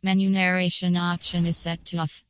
Menu narration option is set to off.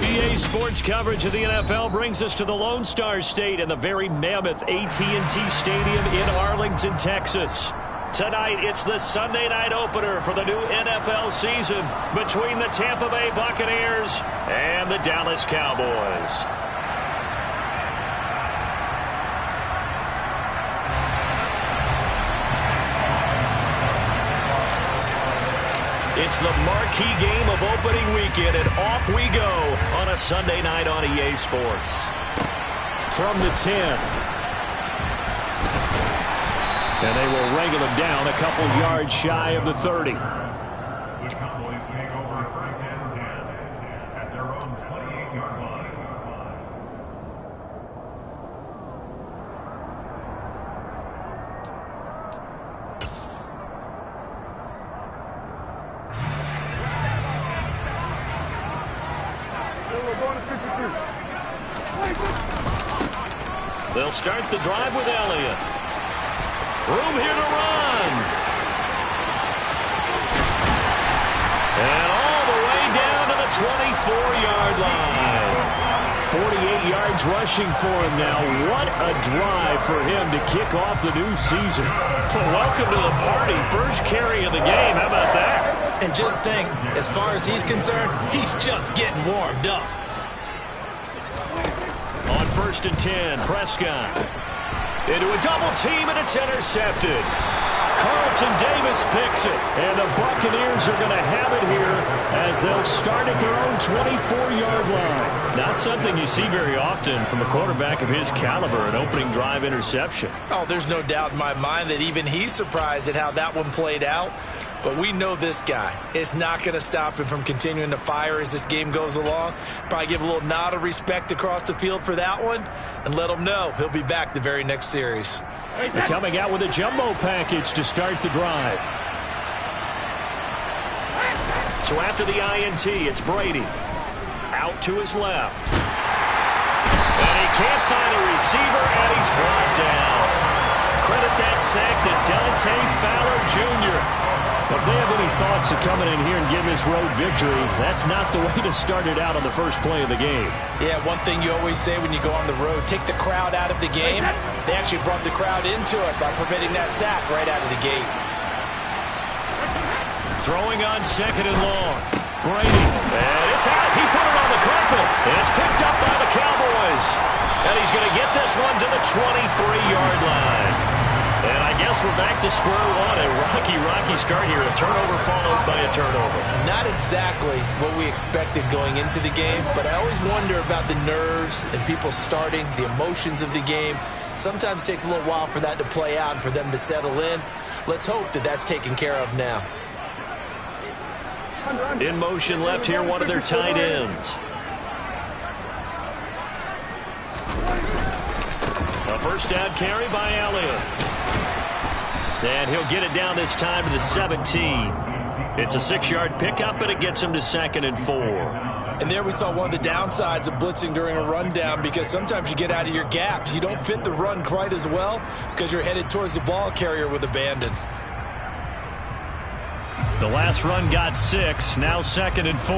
EA Sports coverage of the NFL brings us to the Lone Star State and the very mammoth AT&T Stadium in Arlington, Texas. Tonight, it's the Sunday night opener for the new NFL season between the Tampa Bay Buccaneers and the Dallas Cowboys. It's the marquee game of opening weekend, and off we go on a Sunday night on EA Sports. From the 10. And they will wrangle him down a couple yards shy of the 30. The Cowboys take over first and 10 at their own 28-yard line. They'll start the drive with Elliott. Room here to run. And all the way down to the 24-yard line. 48 yards rushing for him now. What a drive for him to kick off the new season. Well, welcome to the party. First carry of the game. How about that? And just think, as far as he's concerned, he's just getting warmed up. On 1st and 10, Prescott. Into a double team, and it's intercepted. Carlton Davis picks it, and the Buccaneers are going to have it here as they'll start at their own 24-yard line. Not something you see very often from a quarterback of his caliber, an opening drive interception. Oh, there's no doubt in my mind that even he's surprised at how that one played out. But we know this guy is not going to stop him from continuing to fire as this game goes along. Probably give a little nod of respect across the field for that one and let him know he'll be back the very next series. They're coming out with a jumbo package to start the drive. So after the INT, it's Brady. Out to his left. And he can't find a receiver, and he's brought down. Credit that sack to Dante Fowler Jr. If they have any thoughts of coming in here and getting this road victory, that's not the way to start it out on the first play of the game. Yeah, one thing you always say when you go on the road, take the crowd out of the game. They actually brought the crowd into it by permitting that sack right out of the gate. Throwing on 2nd and long. Brady. And it's out. He put it on the carpet. And it's picked up by the Cowboys. And he's going to get this one to the 23-yard line. And I guess we're back to square one. A rocky start here. A turnover followed by a turnover. Not exactly what we expected going into the game, but I always wonder about the nerves and people starting, the emotions of the game. Sometimes it takes a little while for that to play out and for them to settle in. Let's hope that that's taken care of now. In motion left here, one of their tight ends. A first down carry by Elliott. And he'll get it down this time to the 17. It's a 6-yard pickup, and it gets him to 2nd and 4. And there we saw one of the downsides of blitzing during a rundown, because sometimes you get out of your gaps. You don't fit the run quite as well because you're headed towards the ball carrier with abandon. The last run got 6. Now 2nd and 4.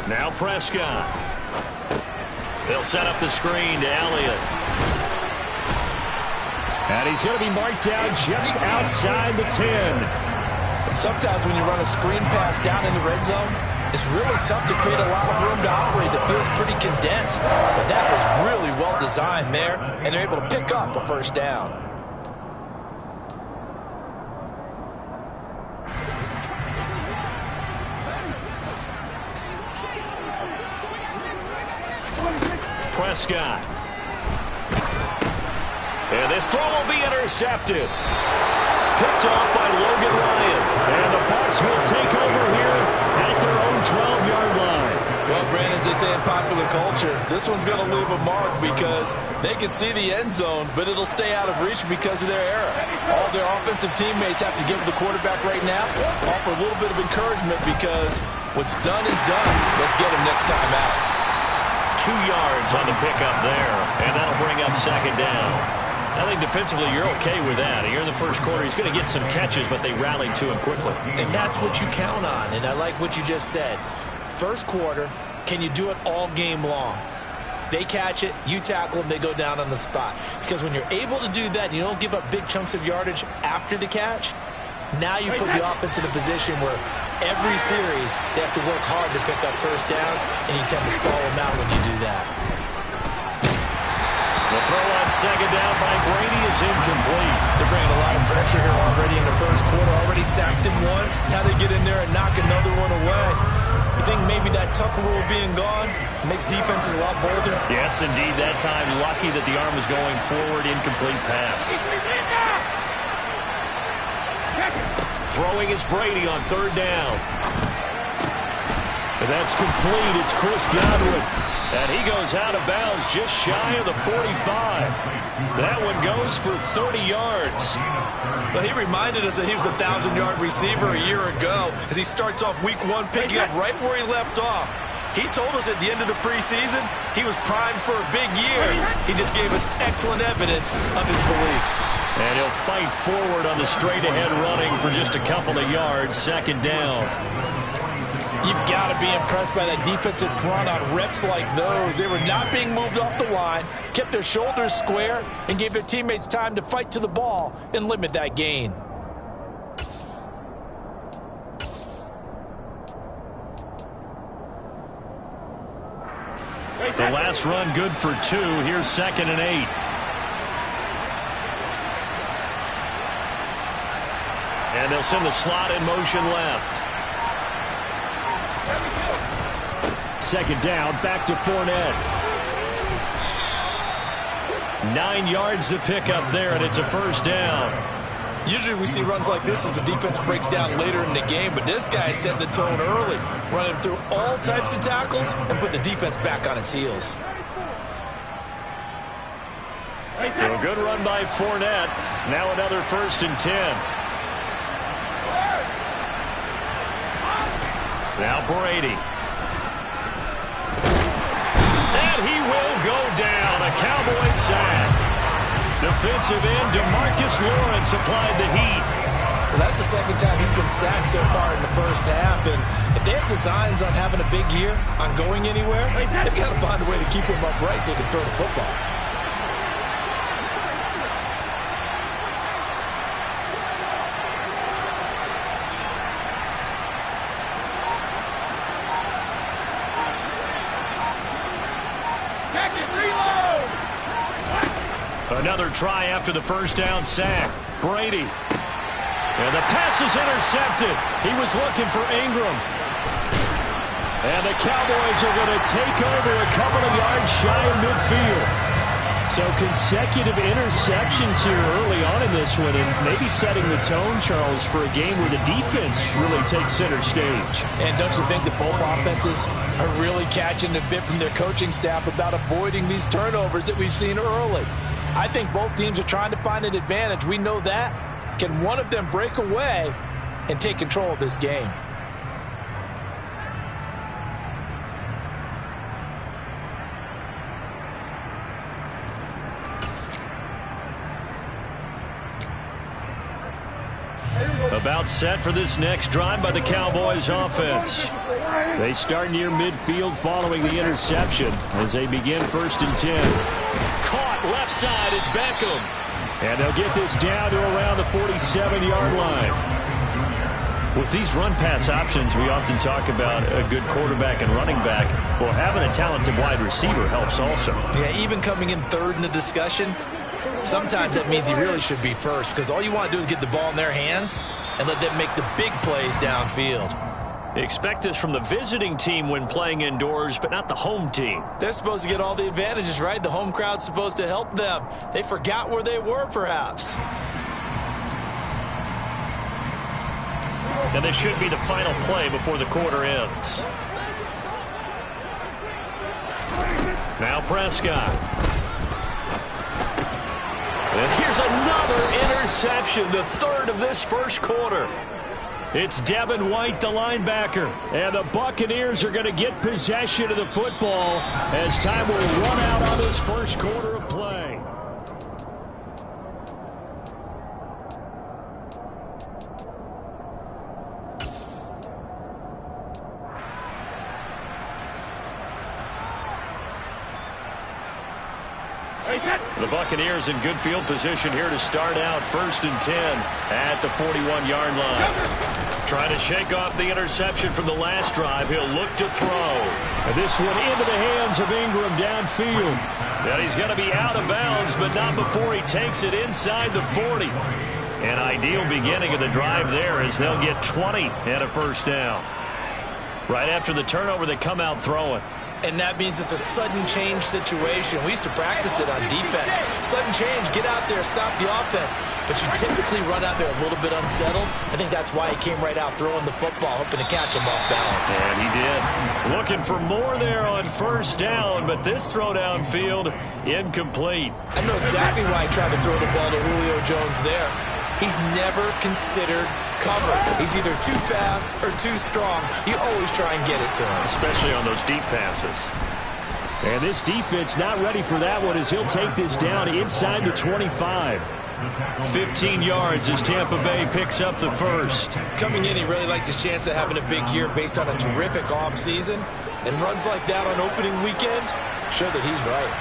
Now Prescott. They'll set up the screen to Elliott. And he's going to be marked down just outside the 10. And sometimes when you run a screen pass down in the red zone, it's really tough to create a lot of room to operate. The field's pretty condensed. But that was really well designed there, and they're able to pick up a first down. Prescott. And this throw will be intercepted. Picked off by Logan Ryan. And the Bucs will take over here at their own 12-yard line. Well, Brandon, as they say in popular culture, this one's going to leave a mark because they can see the end zone, but it'll stay out of reach because of their error. All their offensive teammates have to give the quarterback right now, offer a little bit of encouragement because what's done is done. Let's get him next time out. 2 yards on the pickup there, and that'll bring up 2nd down. I think defensively you're okay with that. Here in the first quarter, he's going to get some catches, but they rallied to him quickly. And that's what you count on, and I like what you just said. First quarter, can you do it all game long? They catch it, you tackle them, they go down on the spot. Because when you're able to do that, and you don't give up big chunks of yardage after the catch, now you put the offense in a position where every series they have to work hard to pick up first downs, and you tend to stall them out when you do that. The throw on 2nd down by Brady is incomplete. They're bringing a lot of pressure here already in the first quarter. Already sacked him once. Now they get in there and knock another one away. You think maybe that Tucker rule being gone makes defenses a lot bolder? Yes, indeed. That time, lucky that the arm was going forward. Incomplete pass. Throwing is Brady on 3rd down. And that's complete. It's Chris Godwin. And he goes out of bounds just shy of the 45. That one goes for 30 yards. Well, he reminded us that he was a 1,000-yard receiver a year ago as he starts off week 1 picking up right where he left off. He told us at the end of the preseason he was primed for a big year. He just gave us excellent evidence of his belief. And he'll fight forward on the straight-ahead running for just a couple of yards. Second down. You've got to be impressed by that defensive front on reps like those. They were not being moved off the line, kept their shoulders square, and gave their teammates time to fight to the ball and limit that gain. The last run good for 2. Here's 2nd and 8. And they'll send the slot in motion left. 2nd down, back to Fournette. 9 yards to pick up there, and it's a first down. Usually we see runs like this as the defense breaks down later in the game, but this guy set the tone early, running through all types of tackles and put the defense back on its heels. So a good run by Fournette. Now another 1st and 10. Now Brady. And he will go down. A Cowboy sack. Defensive end DeMarcus Lawrence applied the heat. Well, that's the 2nd time he's been sacked so far in the first half. And if they have designs on having a big year, on going anywhere, they've got to find a way to keep him upright so he can throw the football. Another try after the first down sack. Brady. And the pass is intercepted. He was looking for Ingram. And the Cowboys are going to take over a couple of yards shy of midfield. So consecutive interceptions here early on in this one, and maybe setting the tone, Charles, for a game where the defense really takes center stage. And don't you think that both offenses are really catching a bit from their coaching staff about avoiding these turnovers that we've seen early? I think both teams are trying to find an advantage. We know that. Can one of them break away and take control of this game? About set for this next drive by the Cowboys offense. They start near midfield following the interception as they begin 1st and 10. Caught left side, it's Beckham. And they'll get this down to around the 47-yard line. With these run-pass options, we often talk about a good quarterback and running back. Well, having a talented wide receiver helps also. Yeah, even coming in 3rd in the discussion, sometimes that means he really should be 1st, because all you want to do is get the ball in their hands and let them make the big plays downfield. Expect this from the visiting team when playing indoors, but not the home team. They're supposed to get all the advantages, right? The home crowd's supposed to help them. They forgot where they were, perhaps. And this should be the final play before the quarter ends. Now Prescott. And here's another interception, the 3rd of this first quarter. It's Devin White, the linebacker. And the Buccaneers are going to get possession of the football as time will run out on this first quarter of play. The Buccaneers in good field position here to start out 1st and 10 at the 41-yard line. Trying to shake off the interception from the last drive. He'll look to throw. And this one into the hands of Ingram downfield. And he's going to be out of bounds, but not before he takes it inside the 40. An ideal beginning of the drive there as they'll get 20 and a first down. Right after the turnover, they come out throwing. And that means it's a sudden change situation. We used to practice it on defense. Sudden change, get out there, stop the offense. But you typically run out there a little bit unsettled. I think that's why he came right out throwing the football, hoping to catch him off balance. And he did. Looking for more there on first down, but this throw downfield, incomplete. I know exactly why he tried to throw the ball to Julio Jones there. he's never considered covered. He's either too fast or too strong. You always try and get it to him. Especially on those deep passes. And this defense not ready for that one as he'll take this down inside the 25. 15 yards as Tampa Bay picks up the first. Coming in, he really liked his chance of having a big year based on a terrific offseason. And runs like that on opening weekend show that he's right.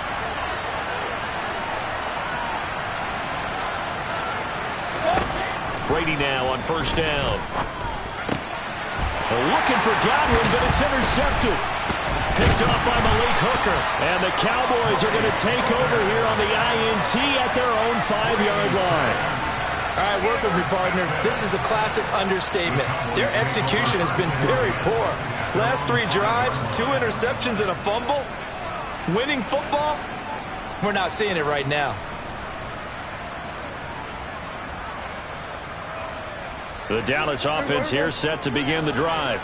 Brady now on first down. Looking for Godwin, but it's intercepted. Picked off by Malik Hooker. And the Cowboys are going to take over here on the INT at their own 5-yard line. All right, work with me, partner. This is a classic understatement. Their execution has been very poor. Last 3 drives, 2 interceptions and a fumble. Winning football? We're not seeing it right now. The Dallas offense here set to begin the drive.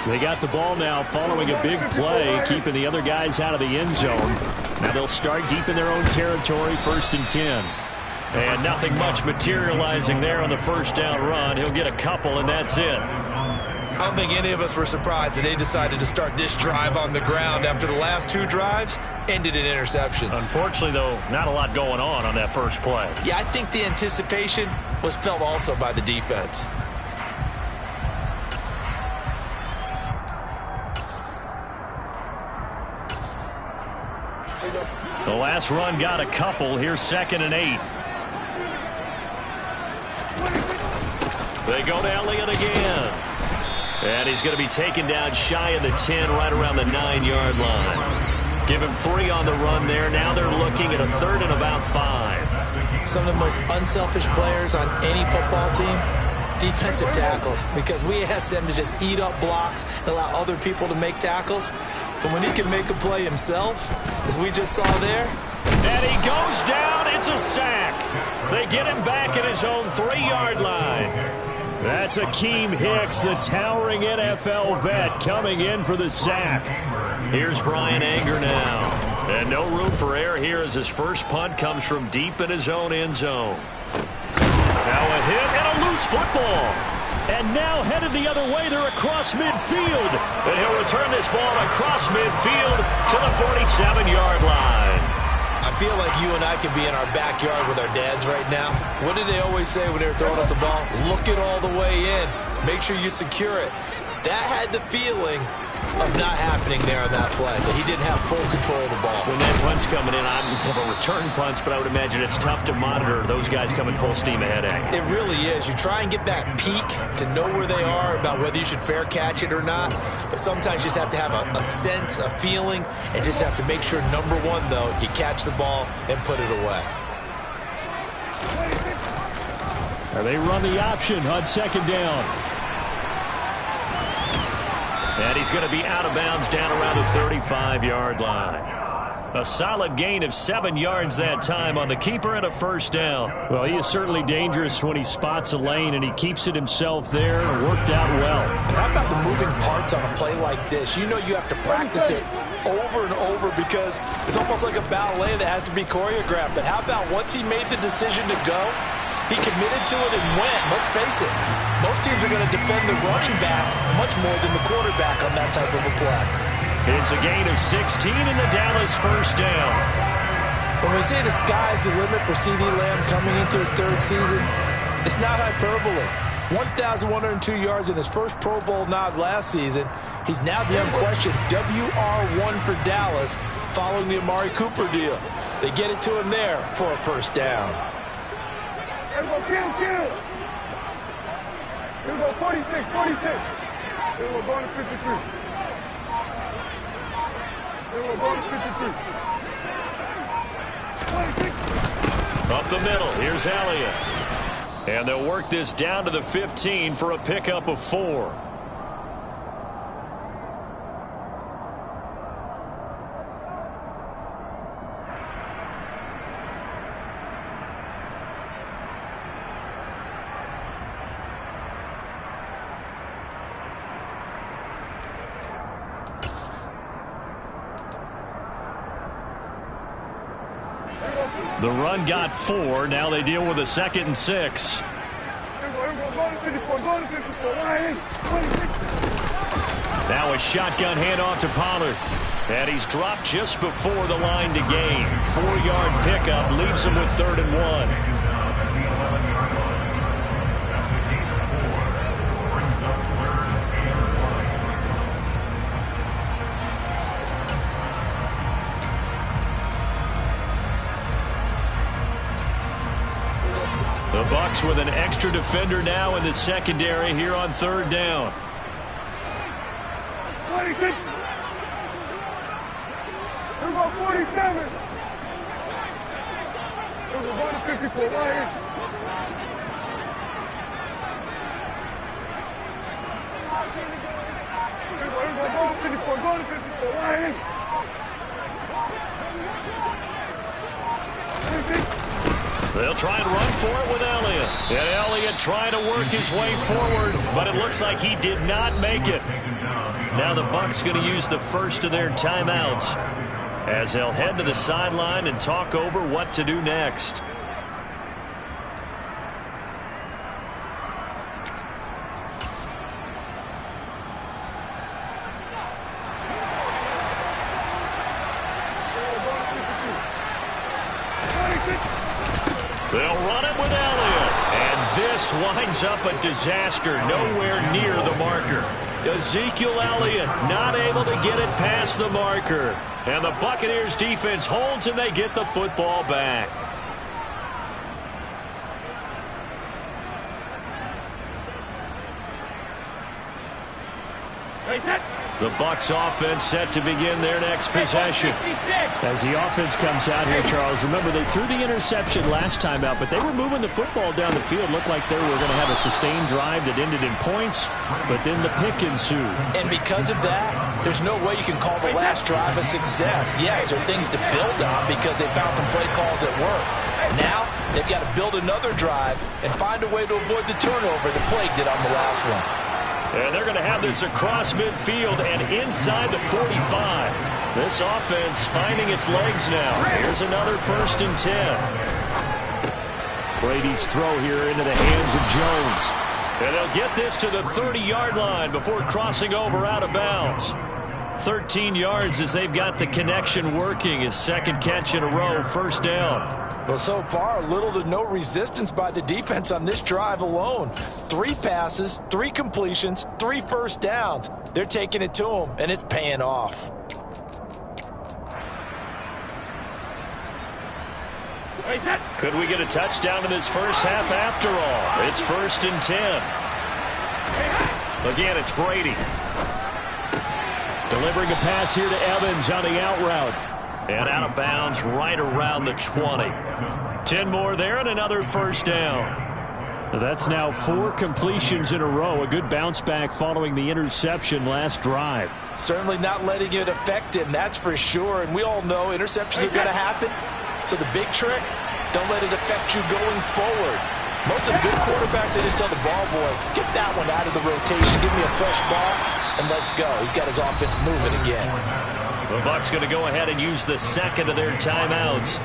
They got the ball now following a big play, keeping the other guys out of the end zone. Now they'll start deep in their own territory, 1st and 10. And nothing much materializing there on the first down run. He'll get a couple, and that's it. I don't think any of us were surprised that they decided to start this drive on the ground after the last 2 drives ended in interceptions. Unfortunately, though, not a lot going on that first play. Yeah, I think the anticipation was felt also by the defense. The last run got a couple. Here's 2nd and 8. They go to Elliott again. And he's going to be taken down shy of the 10, right around the 9-yard line. Give him 3 on the run there. Now they're looking at a 3rd and about 5. Some of the most unselfish players on any football team, defensive tackles, because we ask them to just eat up blocks and allow other people to make tackles. But when he can make a play himself, as we just saw there. And he goes down. It's a sack. They get him back at his own 3-yard line. That's Akeem Hicks, the towering NFL vet, coming in for the sack. Here's Brian Anger now. And no room for error here as his first punt comes from deep in his own end zone. Now a hit and a loose football. And now headed the other way, they're across midfield. And he'll return this ball across midfield to the 47-yard line. I feel like you and I could be in our backyard with our dads right now. What did they always say when they were throwing us a ball? Look it all the way in. Make sure you secure it. That had the feeling of not happening there on that play, that he didn't have full control of the ball. When that punt's coming in, I don't have a return punch, but I would imagine it's tough to monitor those guys coming full steam ahead at you. It really is. You try and get that peek to know where they are about whether you should fair catch it or not, but sometimes you just have to have a sense, a feeling, and just have to make sure, number one, though, you catch the ball and put it away. And they run the option on 2nd down. And he's going to be out of bounds down around the 35-yard line. A solid gain of 7 yards that time on the keeper and a first down. Well, he is certainly dangerous when he spots a lane, and he keeps it himself there. It worked out well. And how about the moving parts on a play like this? You know you have to practice it over and over because it's almost like a ballet that has to be choreographed. But how about once he made the decision to go, he committed to it and went. Let's face it, most teams are going to defend the running back much more than the quarterback on that type of a play. It's a gain of 16 in the Dallas first down. When we say the sky's the limit for CeeDee Lamb coming into his 3rd season, it's not hyperbole. 1,102 yards in his first Pro Bowl nod last season. He's now the unquestioned WR1 for Dallas following the Amari Cooper deal. They get it to him there for a first down. Here we go, kill. Here we go, 46. Here we go, going to 53. Here we go, going to 53. Up the middle, here's Elliott. And they'll work this down to the 15 for a pickup of 4. The run got 4. Now they deal with a 2nd and 6. Now a shotgun handoff to Pollard. And he's dropped just before the line to gain. 4-yard pickup leaves him with 3rd and 1. The Bucs with an extra defender now in the secondary here on 3rd down. 46. 47. We're going to 54. Lions. Going to 54. Lions. They'll try and run for it with Elliott. And Elliott trying to work his way forward, but it looks like he did not make it. Now the Bucs going to use the first of their timeouts as they'll head to the sideline and talk over what to do next. They'll run it with Elliott. And this winds up a disaster nowhere near the marker. Ezekiel Elliott not able to get it past the marker. And the Buccaneers defense holds and they get the football back. The Bucs offense set to begin their next possession. As the offense comes out here, Charles, remember they threw the interception last time out, but they were moving the football down the field. Looked like they were going to have a sustained drive that ended in points, but then the pick ensued. And because of that, there's no way you can call the last drive a success. Yes, there are things to build on because they found some play calls that work. Now, they've got to build another drive and find a way to avoid the turnover the Plague did on the last one. And they're going to have this across midfield and inside the 45. This offense finding its legs now. Here's another 1st and 10. Brady's throw here into the hands of Jones. And they'll get this to the 30-yard line before crossing over out of bounds. 13 yards as they've got the connection working. His 2nd catch in a row, 1st down. Well, so far, little to no resistance by the defense on this drive alone. 3 passes, 3 completions, 3 first downs. They're taking it to them, and it's paying off. Could we get a touchdown in this first half after all? It's 1st and 10. Again, it's Brady. Delivering a pass here to Evans on the out route. And out of bounds right around the 20. 10 more there and another 1st down. That's now 4 completions in a row. A good bounce back following the interception last drive. Certainly not letting it affect him, that's for sure. And we all know interceptions are going to happen. So the big trick, don't let it affect you going forward. Most of the good quarterbacks, they just tell the ball boy, get that one out of the rotation, give me a fresh ball, and let's go. He's got his offense moving again. The Bucs going to go ahead and use the 2nd of their timeouts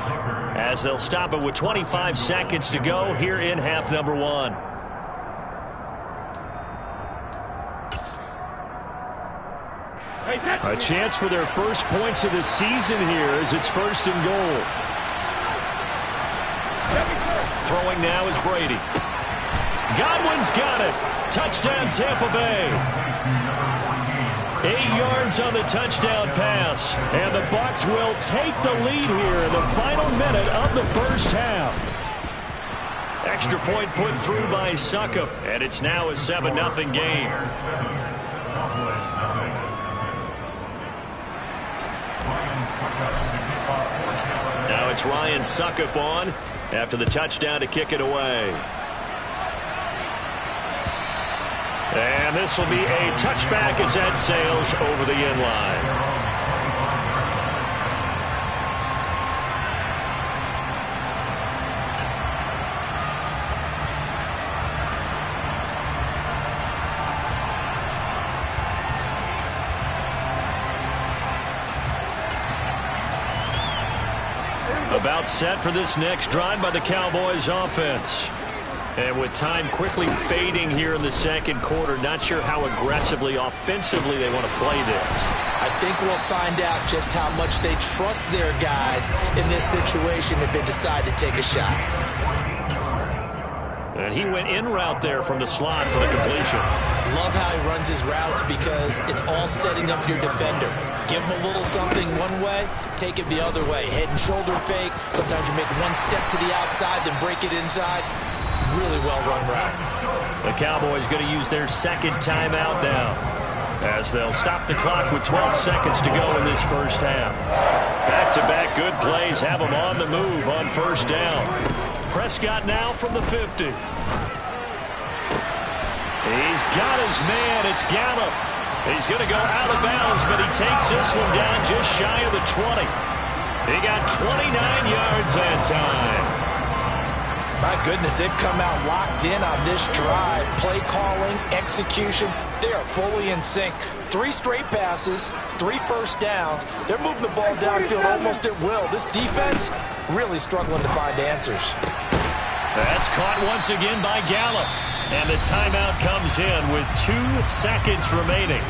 as they'll stop it with 25 seconds to go here in half number 1. A chance for their first points of the season here as it's 1st and goal. Throwing now is Brady. Godwin's got it. Touchdown Tampa Bay. 8 yards on the touchdown pass. And the Bucs will take the lead here in the final minute of the first half. Extra point put through by Succop. And it's now a 7-0 game. Now it's Ryan Succop on after the touchdown to kick it away. And this will be a touchback as that sails over the end line. About set for this next drive by the Cowboys offense. And with time quickly fading here in the second quarter, not sure how aggressively, offensively they want to play this. I think we'll find out just how much they trust their guys in this situation if they decide to take a shot. And he went in route there from the slot for the completion. Love how he runs his routes because it's all setting up your defender. Give him a little something one way, take it the other way. Head and shoulder fake. Sometimes you make one step to the outside, then break it inside. Really well-run route. The Cowboys going to use their second timeout now, as they'll stop the clock with 12 seconds to go in this first half. Back-to-back good plays have them on the move on first down. Prescott now from the 50. He's got his man. It's Gallup. He's going to go out of bounds, but he takes this one down just shy of the 20. He got 29 yards that time. My goodness, they've come out locked in on this drive. Play calling, execution, they are fully in sync. 3 straight passes, 3 first downs. They're moving the ball downfield almost at will. This defense really struggling to find answers. That's caught once again by Gallup. And the timeout comes in with 2 seconds remaining.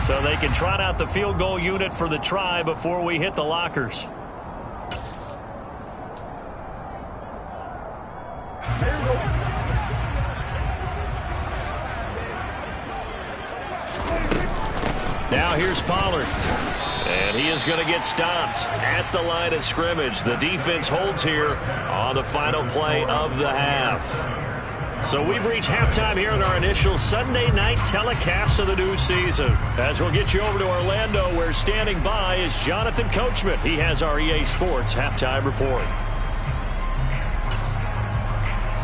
So they can trot out the field goal unit for the try before we hit the lockers. Now here's Pollard. And he is going to get stopped at the line of scrimmage. The defense holds here on the final play of the half. So we've reached halftime here in our initial Sunday night telecast of the new season. As we'll get you over to Orlando, where standing by is Jonathan Coachman. He has our EA Sports halftime report.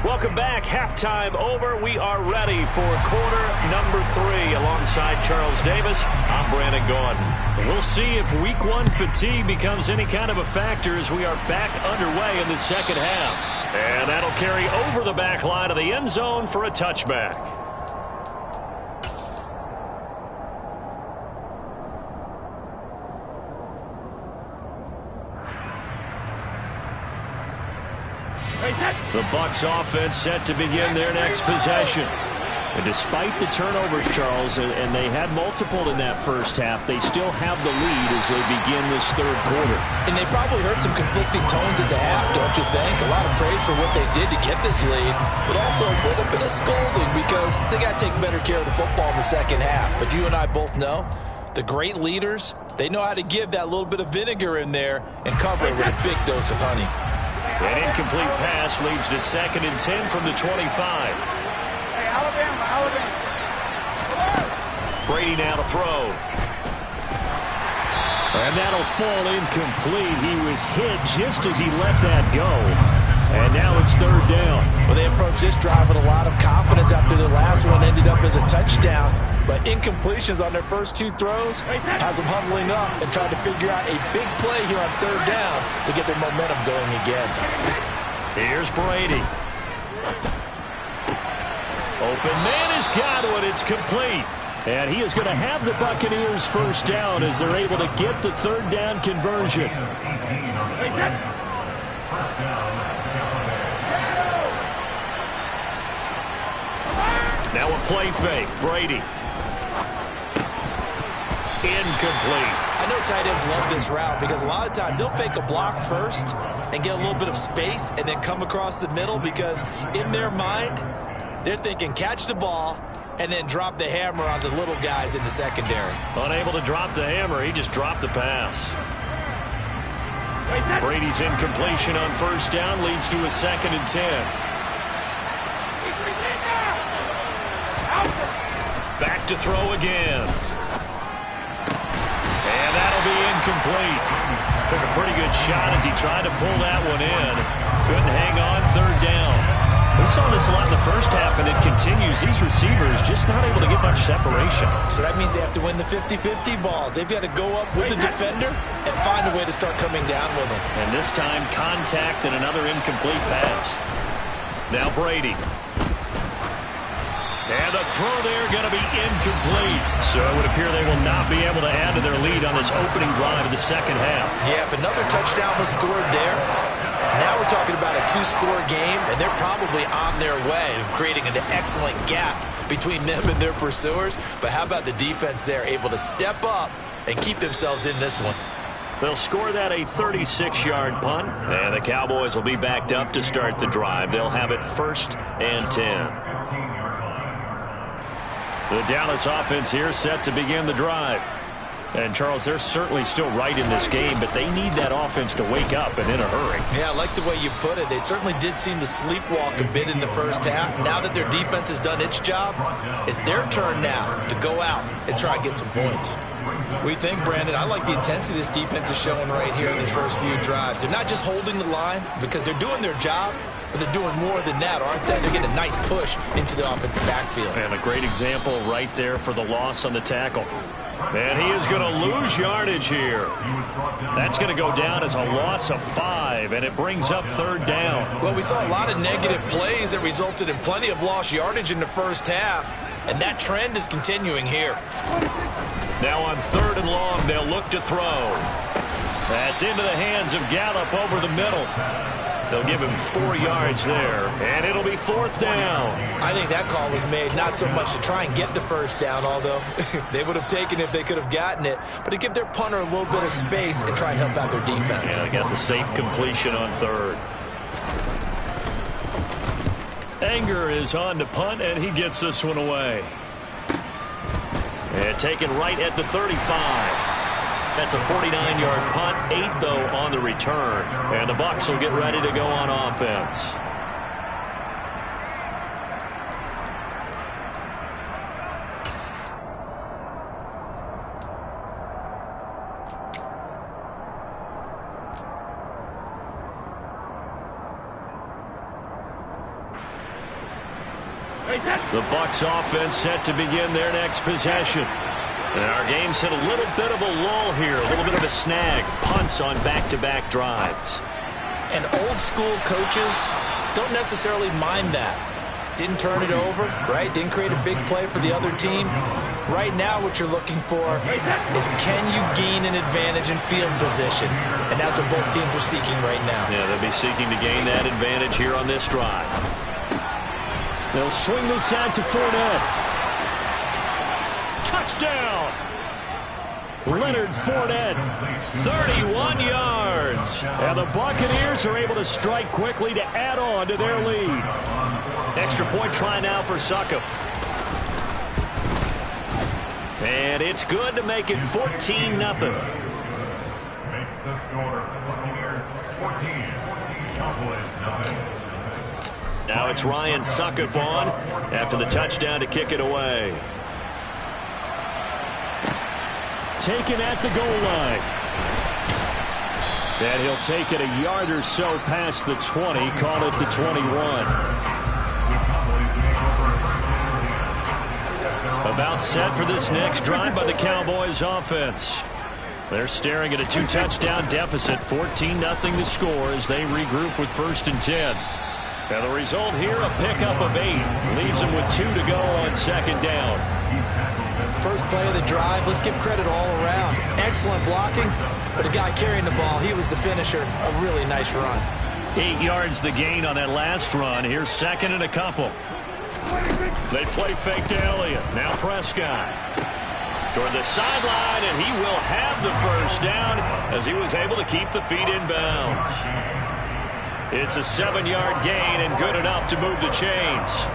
Welcome back. Halftime over. We are ready for quarter number 3. Alongside Charles Davis, I'm Brandon Gaudin. We'll see if week 1 fatigue becomes any kind of a factor as we are back underway in the second half. And that'll carry over the back line of the end zone for a touchback. The Bucs offense set to begin their next possession. And despite the turnovers, Charles, and they had multiple in that first half, they still have the lead as they begin this third quarter. And they probably heard some conflicting tones at the half, don't you think? A lot of praise for what they did to get this lead, but also a little bit of scolding because they got to take better care of the football in the second half. But you and I both know the great leaders, they know how to give that little bit of vinegar in there and cover it with a big dose of honey. An incomplete pass leads to 2nd and 10 from the 25. Hey, Alabama. Brady now to throw. And that'll fall incomplete. He was hit just as he let that go. And now it's 3rd down. Well, they approached this drive with a lot of confidence after their last one ended up as a touchdown. But incompletions on their first 2 throws has them huddling up and trying to figure out a big play here on 3rd down to get their momentum going again. Here's Brady. Open man has got one. It's complete. And he is going to have the Buccaneers first down as they're able to get the 3rd down conversion. Now a play fake. Brady. Incomplete. I know tight ends love this route because a lot of times they'll fake a block first and get a little bit of space and then come across the middle because in their mind, they're thinking catch the ball and then drop the hammer on the little guys in the secondary. Unable to drop the hammer, he just dropped the pass. Brady's incompletion on first down leads to a 2nd and 10. Back to throw again. And that'll be incomplete. Took a pretty good shot as he tried to pull that one in. Couldn't hang on, 3rd down. We saw this a lot in the first half, and it continues. These receivers just not able to get much separation. So that means they have to win the 50-50 balls. They've got to go up with the defender and find a way to start coming down with them. And this time, contact and another incomplete pass. Now Brady. And the throw there going to be incomplete. So it would appear they will not be able to add to their lead on this opening drive of the second half. Yeah, if another touchdown was scored there, Now we're talking about a two-score game, and they're probably on their way of creating an excellent gap between them and their pursuers. But how about the defense there, able to step up and keep themselves in this one? They'll score that a 36-yard punt, and the Cowboys will be backed up to start the drive. They'll have it 1st and 10. The Dallas offense here set to begin the drive. And, Charles, they're certainly still right in this game, but they need that offense to wake up and in a hurry. Yeah, I like the way you put it. They certainly did seem to sleepwalk a bit in the first half. Now that their defense has done its job, it's their turn now to go out and try and get some points. What do you think, Brandon? I like the intensity this defense is showing right here in these first few drives. They're not just holding the line because they're doing their job, but they're doing more than that, aren't they? They're getting a nice push into the offensive backfield. And a great example right there for the loss on the tackle. And he is going to lose yardage here. That's going to go down as a loss of 5, and it brings up 3rd down. Well, we saw a lot of negative plays that resulted in plenty of lost yardage in the first half, and that trend is continuing here. Now on 3rd and long, they'll look to throw. That's into the hands of Gallup over the middle. They'll give him 4 yards there, and it'll be 4th down. I think that call was made not so much to try and get the first down, although they would have taken it if they could have gotten it, but to give their punter a little bit of space and try and help out their defense. Yeah, they got the safe completion on 3rd. Anger is on to punt, and he gets this one away. And taken right at the 35. That's a 49-yard punt, 8, though, on the return. And the Bucs will get ready to go on offense. The Bucs offense set to begin their next possession. And our game's hit a little bit of a lull here, a little bit of a snag. Punts on back-to-back drives. And old-school coaches don't necessarily mind that. Didn't turn it over, right? Didn't create a big play for the other team. Right now what you're looking for is can you gain an advantage in field position? And that's what both teams are seeking right now. Yeah, they'll be seeking to gain that advantage here on this drive. They'll swing this out to Fournette. Touchdown! Leonard Fournette, 31 yards. And the Buccaneers are able to strike quickly to add on to their lead. Extra point try now for Succop. And it's good to make it 14-0. Makes the score. Buccaneers 14. Cowboys 9. Now it's Ryan Succop on after the touchdown to kick it away. Taken at the goal line. And he'll take it a yard or so past the 20, call it the 21. About set for this next drive by the Cowboys offense. They're staring at a 2-touchdown deficit, 14-0 to score as they regroup with 1st and 10. And the result here, a pickup of 8. Leaves them with 2 to go on 2nd down. First play of the drive, let's give credit all around. Excellent blocking, but the guy carrying the ball, he was the finisher. A really nice run. 8 yards the gain on that last run. Here's 2nd and a couple. They play fake to Elliott. Now Prescott. Toward the sideline, and he will have the 1st down as he was able to keep the feet in bounds. It's a 7-yard gain and good enough to move the chains.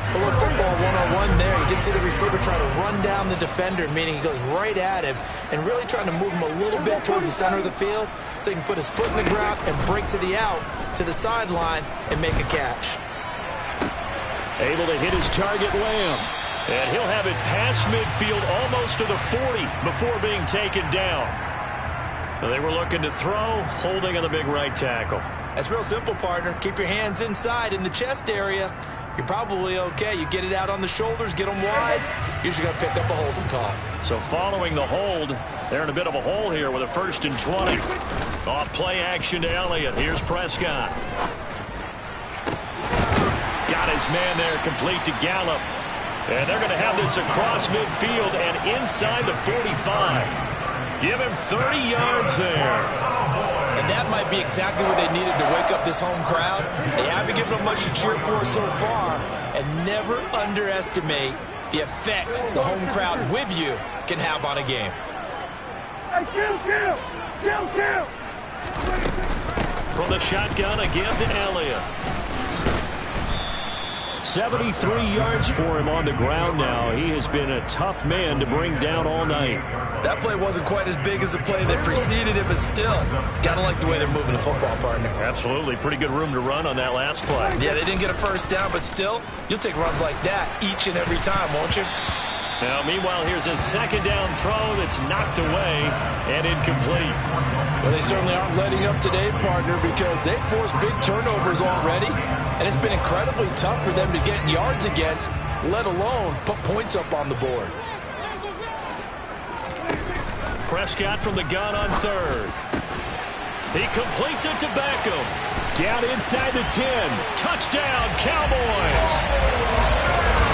A little football 101 there. You just see the receiver trying to run down the defender, meaning he goes right at him and really trying to move him a little bit towards the center of the field so he can put his foot in the ground and break to the out, to the sideline, and make a catch. Able to hit his target, Lamb. And he'll have it past midfield almost to the 40 before being taken down. They were looking to throw, holding on the big right tackle. That's real simple, partner. Keep your hands inside in the chest area. You're probably okay. You get it out on the shoulders, get them wide. Usually going to pick up a holding call. So following the hold, they're in a bit of a hole here with a 1st and 20. Off play action to Elliott. Here's Prescott. Got his man there, complete to Gallup. And they're going to have this across midfield and inside the 45. Give him 30 yards there. And that might be exactly what they needed to wake up this home crowd. They haven't given them much to cheer for so far, and never underestimate the effect the home crowd with you can have on a game. Hey, kill! From the shotgun again to Elliott. 73 yards for him on the ground now. He has been a tough man to bring down all night. That play wasn't quite as big as the play that preceded it, but still, gotta like the way they're moving the football, partner. Absolutely. Pretty good room to run on that last play. Yeah, they didn't get a first down, but still, you'll take runs like that each and every time, won't you? Now, meanwhile, here's a second down throw that's knocked away and incomplete. Well, they certainly aren't letting up today, partner, because they've forced big turnovers already, and it's been incredibly tough for them to get yards against, let alone put points up on the board. Prescott from the gun on third. He completes it to Beckham. Down inside the 10. Touchdown, Cowboys!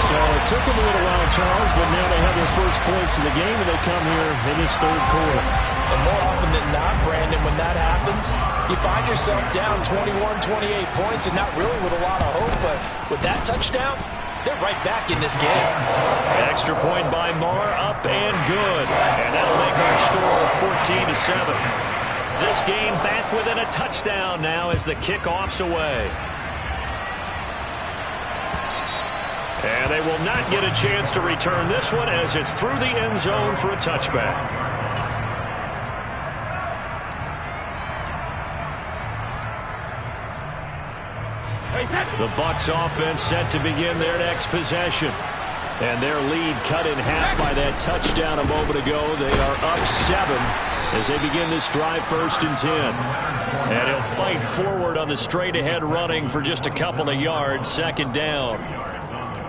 So it took them a little while, Charles, but now they have their first points in the game, and they come here in this third quarter. And more often than not, Brandon, when that happens, you find yourself down 21, 28 points, and not really with a lot of hope, but with that touchdown, they're right back in this game. Extra point by Marr, up and good. And that'll make our score 14-7. This game back within a touchdown now as the kickoff's away. And they will not get a chance to return this one as it's through the end zone for a touchback. The Bucs offense set to begin their next possession. And their lead cut in half by that touchdown a moment ago. They are up 7 as they begin this drive, 1st and 10. And he'll fight forward on the straight-ahead running for just a couple of yards, 2nd down.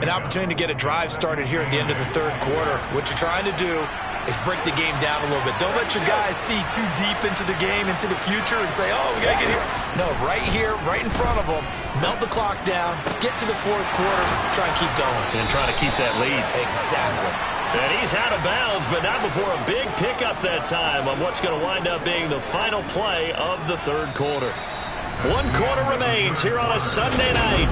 An opportunity to get a drive started here at the end of the third quarter. What you're trying to do is break the game down a little bit. Don't let your guys see too deep into the game, into the future, and say, oh, we got to get here. No, right here, right in front of them, melt the clock down, get to the fourth quarter, try and keep going. And try to keep that lead. Exactly. And he's out of bounds, but not before a big pickup that time on what's going to wind up being the final play of the third quarter. 1 quarter remains here on a Sunday night.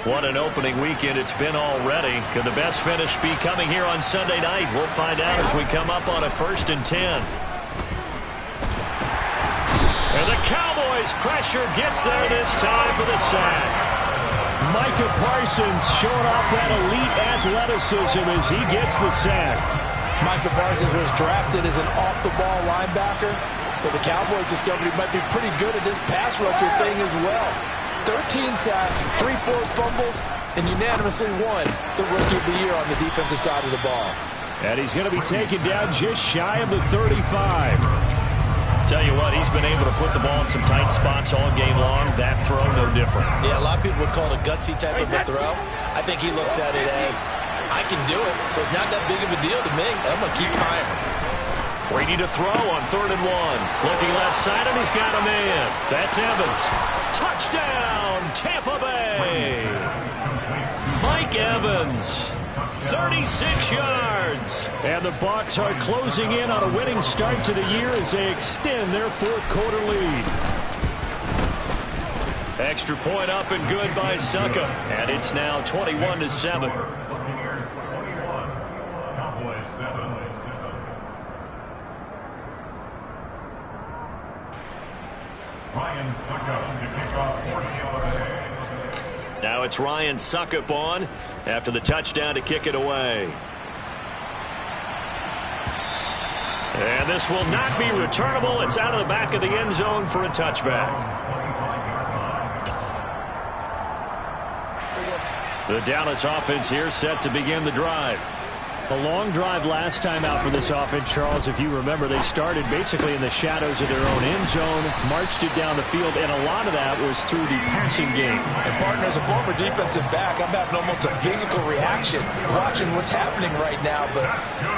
What an opening weekend it's been already. Could the best finish be coming here on Sunday night? We'll find out as we come up on a 1st and 10. And the Cowboys' pressure gets there this time for the sack. Micah Parsons showing off that elite athleticism as he gets the sack. Micah Parsons was drafted as an off-the-ball linebacker, but the Cowboys discovered he might be pretty good at this pass rusher thing as well. 13 sacks, 3 forced fumbles, and unanimously won the Rookie of the Year on the defensive side of the ball. And he's going to be taken down just shy of the 35. Tell you what, he's been able to put the ball in some tight spots all game long. That throw, no different. Yeah, a lot of people would call it a gutsy type of a throw. I think he looks at it as, I can do it, so it's not that big of a deal to me. I'm going to keep firing. Ready to throw on 3rd and 1. Looking left side, and he's got a man. That's Evans. Touchdown, Tampa Bay. Mike Evans, 36 yards. And the Bucs are closing in on a winning start to the year as they extend their 4th quarter lead. Extra point up and good by Succa. And it's now 21-7. Cowboys 7. Ryan Suckup to kick off 14 Now it's Ryan Suckup on after the touchdown to kick it away. And this will not be returnable. It's out of the back of the end zone for a touchback. The Dallas offense here set to begin the drive. A long drive last time out for this offense, Charles. If you remember, they started basically in the shadows of their own end zone, marched it down the field, and a lot of that was through the passing game. And partner, as a former defensive back, I'm having almost a physical reaction watching what's happening right now. But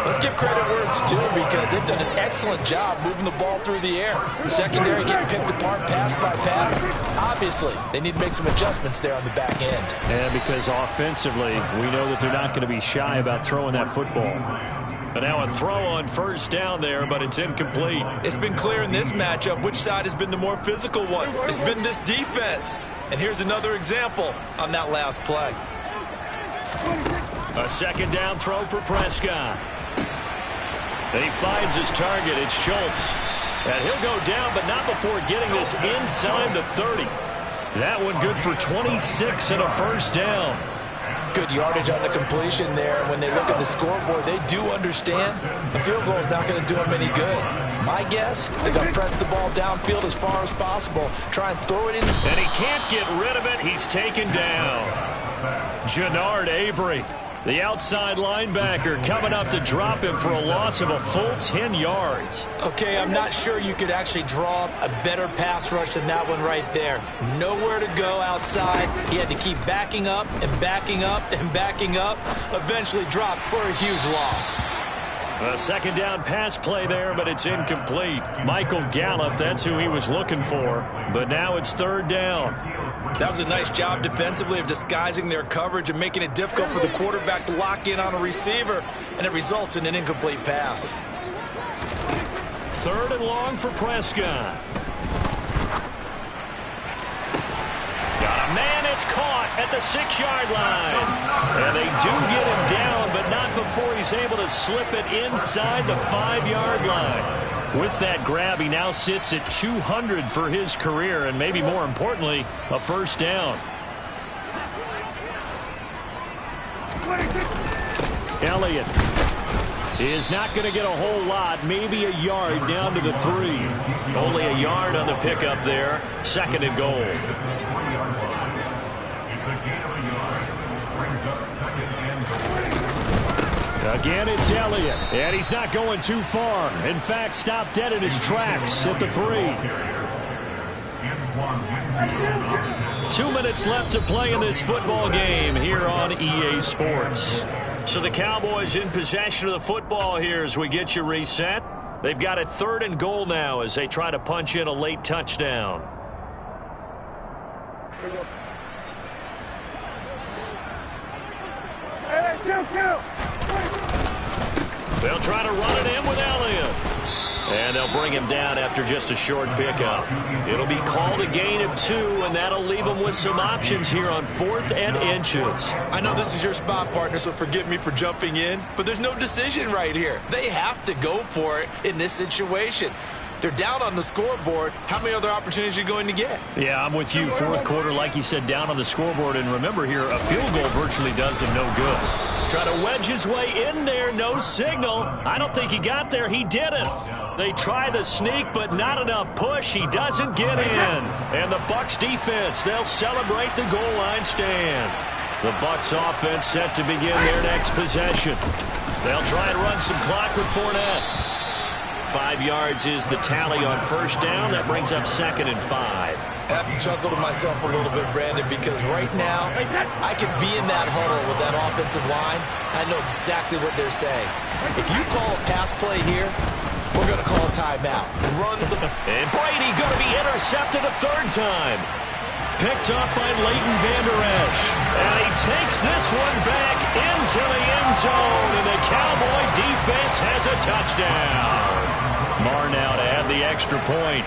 let's give credit where it's due, because they've done an excellent job moving the ball through the air. The secondary getting picked apart pass by pass. Obviously, they need to make some adjustments there on the back end. Yeah, because offensively, we know that they're not going to be shy about throwing that football. But now a throw on first down there, but it's incomplete. It's been clear in this matchup which side has been the more physical one. It's been this defense. And here's another example on that last play. A second down throw for Prescott. And he finds his target. It's Schultz. And he'll go down, but not before getting this inside the 30. That one good for 26 and a first down. Good yardage on the completion there. When they look at the scoreboard, they do understand the field goal is not going to do them any good. My guess, they're going to press the ball downfield as far as possible, try and throw it in. And he can't get rid of it. He's taken down. Jannard Avery, the outside linebacker, coming up to drop him for a loss of a full 10 yards. Okay, I'm not sure you could actually draw up a better pass rush than that one right there. Nowhere to go outside. He had to keep backing up and backing up and backing up. Eventually dropped for a huge loss. A second down pass play there, but it's incomplete. Michael Gallup, that's who he was looking for. But now it's third down. That was a nice job defensively of disguising their coverage and making it difficult for the quarterback to lock in on a receiver, and it results in an incomplete pass. Third and long for Prescott. Got a man, it's caught at the 6-yard line. And they do get him down, but not before he's able to slip it inside the 5-yard line. With that grab, he now sits at 200 for his career, and maybe more importantly, a first down. Elliott is not going to get a whole lot, maybe a yard down to the 3. Only a yard on the pickup there, second and goal. Again, it's Elliott, and he's not going too far. In fact, stopped dead in his tracks at the 3. 2 minutes left to play in this football game here on EA Sports. So the Cowboys in possession of the football here as we get you reset. They've got it third and goal now as they try to punch in a late touchdown. Hey, kill! They'll try to run it in with Elliott. And they'll bring him down after just a short pickup. It'll be called a gain of 2, and that'll leave them with some options here on 4th and inches. I know this is your spot, partner, so forgive me for jumping in, but there's no decision right here. They have to go for it in this situation. They're down on the scoreboard. How many other opportunities are you going to get? Yeah, I'm with you. Fourth quarter, like you said, down on the scoreboard. And remember here, a field goal virtually does them no good. Try to wedge his way in there. No signal. I don't think he got there. He didn't. They try the sneak, but not enough push. He doesn't get in. And the Bucs defense, they'll celebrate the goal line stand. The Bucs offense set to begin their next possession. They'll try and run some clock with Fournette. 5 yards is the tally on first down. That brings up 2nd and 5. I have to chuckle to myself a little bit, Brandon, because right now I could be in that huddle with that offensive line. I know exactly what they're saying. If you call a pass play here, we're going to call a timeout. Run the... And Brady going to be intercepted a third time. Picked up by Leighton Vander Esch. And he takes this one back into the end zone. And the Cowboy defense has a touchdown. Marr now to add the extra point.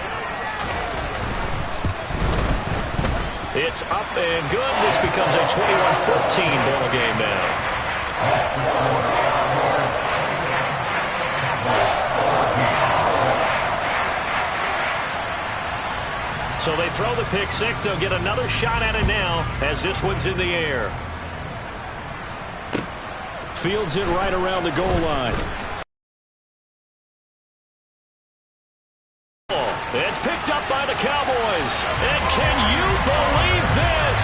It's up and good. This becomes a 21-14 ball game now. So they throw the pick six. They'll get another shot at it now as this one's in the air. Fields it right around the goal line. It's picked up by the Cowboys. And can you believe this?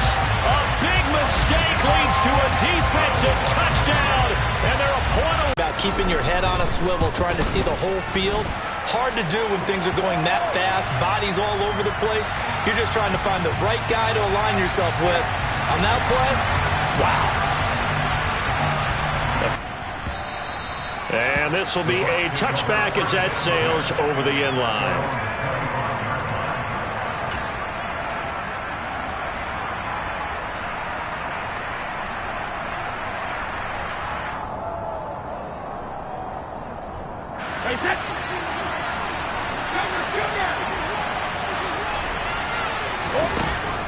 A big mistake leads to a defensive touchdown. And they're a point away. keeping your head on a swivel, trying to see the whole field. Hard to do when things are going that fast, bodies all over the place. You're just trying to find the right guy to align yourself with. On that play, wow. And this will be a touchback as that sails over the end line.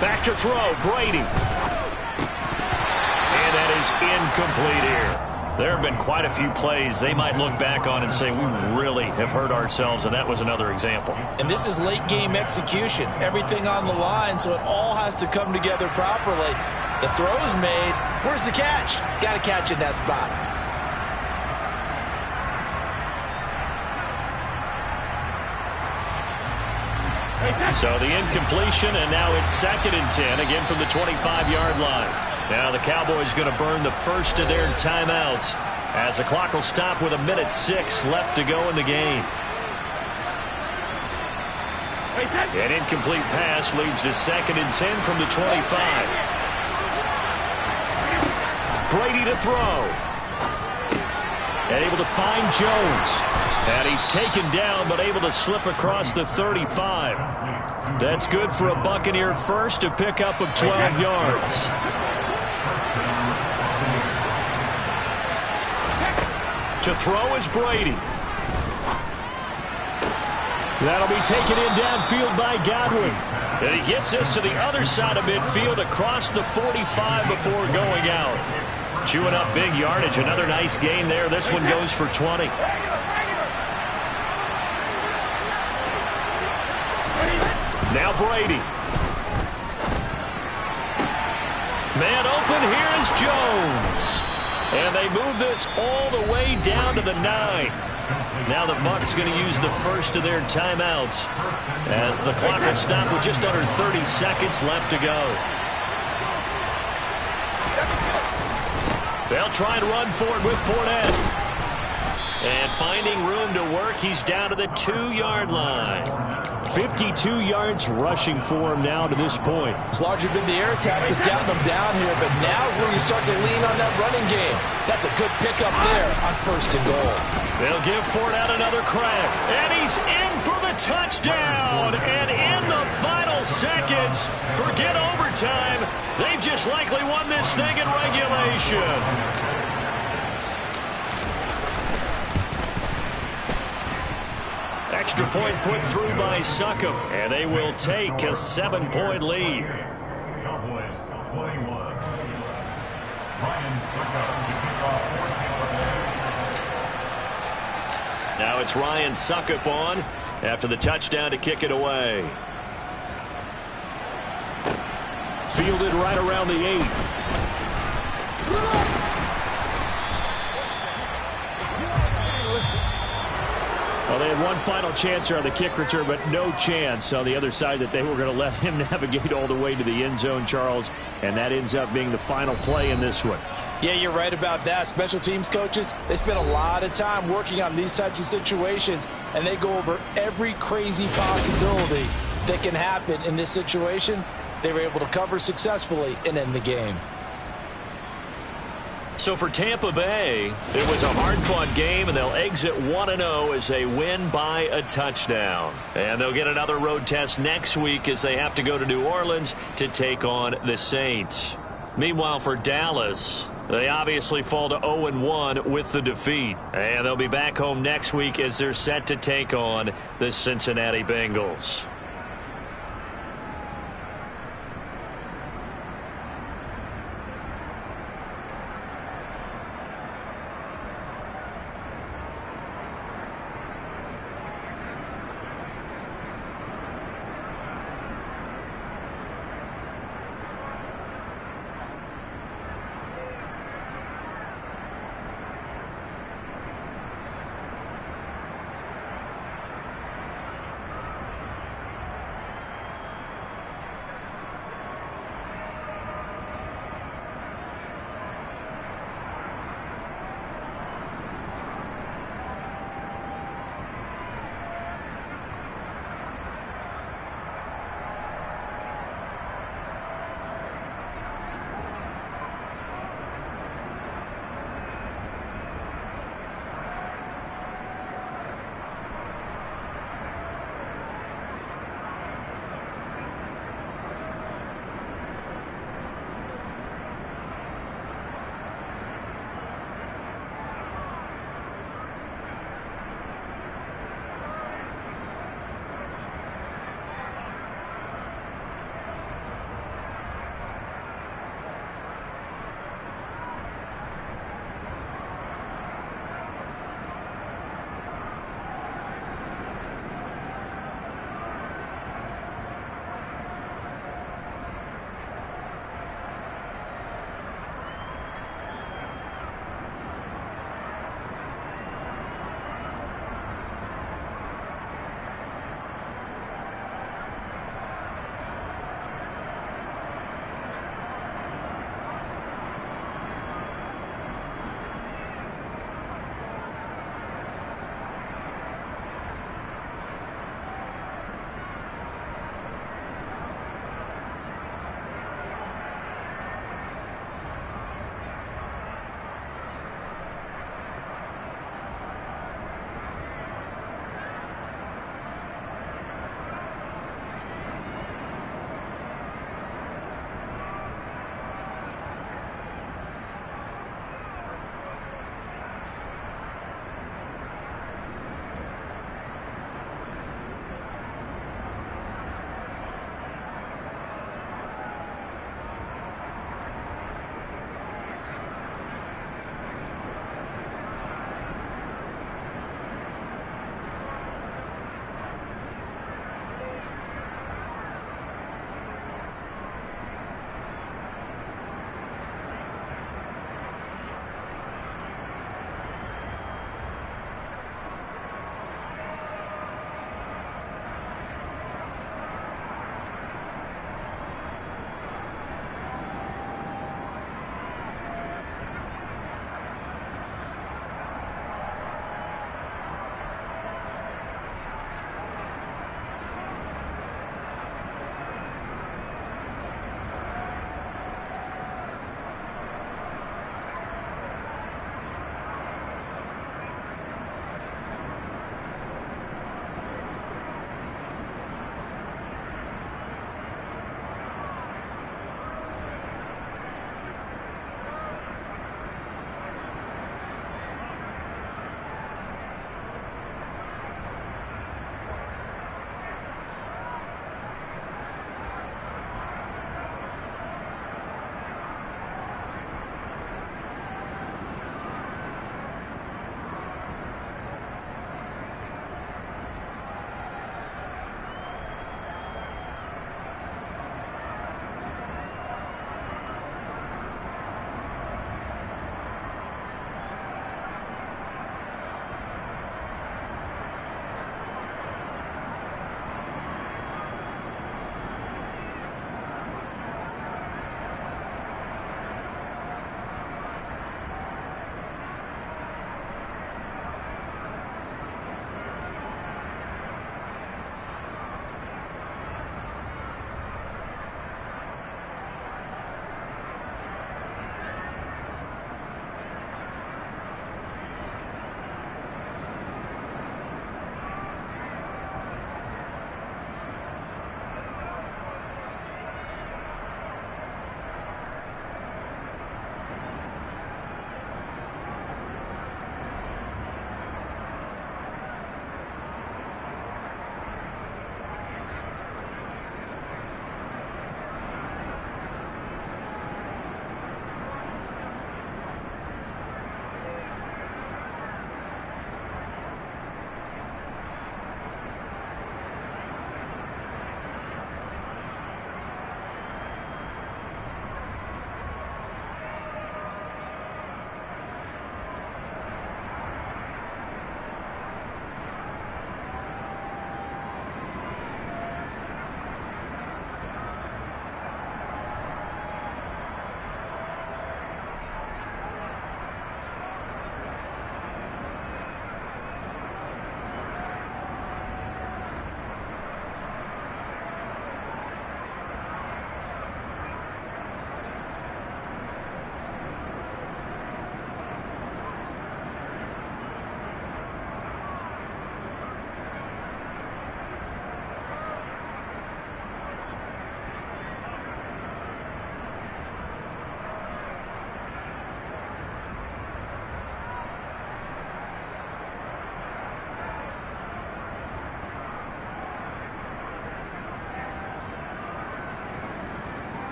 Back to throw, Brady. And that is incomplete here. There have been quite a few plays they might look back on and say, we really have hurt ourselves, and that was another example. And this is late-game execution. Everything on the line, so it all has to come together properly. The throw is made. Where's the catch? Got to catch in that spot. So the incompletion, and now it's 2nd and 10, again from the 25-yard line. Now the Cowboys going to burn the first of their timeouts as the clock will stop with 1:06 left to go in the game. An incomplete pass leads to 2nd and 10 from the 25. Brady to throw. And able to find Jones. And he's taken down, but able to slip across the 35. That's good for a Buccaneer first, a pickup of 12 yards. To throw is Brady. That'll be taken in downfield by Godwin. And he gets this to the other side of midfield across the 45 before going out. Chewing up big yardage. Another nice gain there. This one goes for 20. Now Brady. Man open, here is Jones. And they move this all the way down to the 9. Now the Bucs going to use the first of their timeouts as the clock will stop with just under 30 seconds left to go. They'll try and run for it with Fournette. And finding room to work, he's down to the 2-yard line. 52 yards rushing for him now to this point. It's largely been the air attack that's gotten them down here, but now's where you start to lean on that running game. That's a good pickup there on 1st and goal. They'll give Fournette another crack. And he's in for the touchdown. And in the final seconds, forget overtime. They've just likely won this thing in regulation. Extra point put through by Succop, and they will take a 7-point lead. Cowboys 21. Ryan Succop to kick off for Tampa Bay. Now it's Ryan Succop on after the touchdown to kick it away. Fielded right around the 8. Well, they had one final chance here on the kick return, but no chance on the other side that they were going to let him navigate all the way to the end zone, Charles. And that ends up being the final play in this one. Yeah, you're right about that. Special teams coaches, they spend a lot of time working on these types of situations, and they go over every crazy possibility that can happen in this situation. They were able to cover successfully and end the game. So for Tampa Bay, it was a hard-fought game, and they'll exit 1-0 as they win by a touchdown. And they'll get another road test next week as they have to go to New Orleans to take on the Saints. Meanwhile, for Dallas, they obviously fall to 0-1 with the defeat. And they'll be back home next week as they're set to take on the Cincinnati Bengals.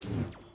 Thank you.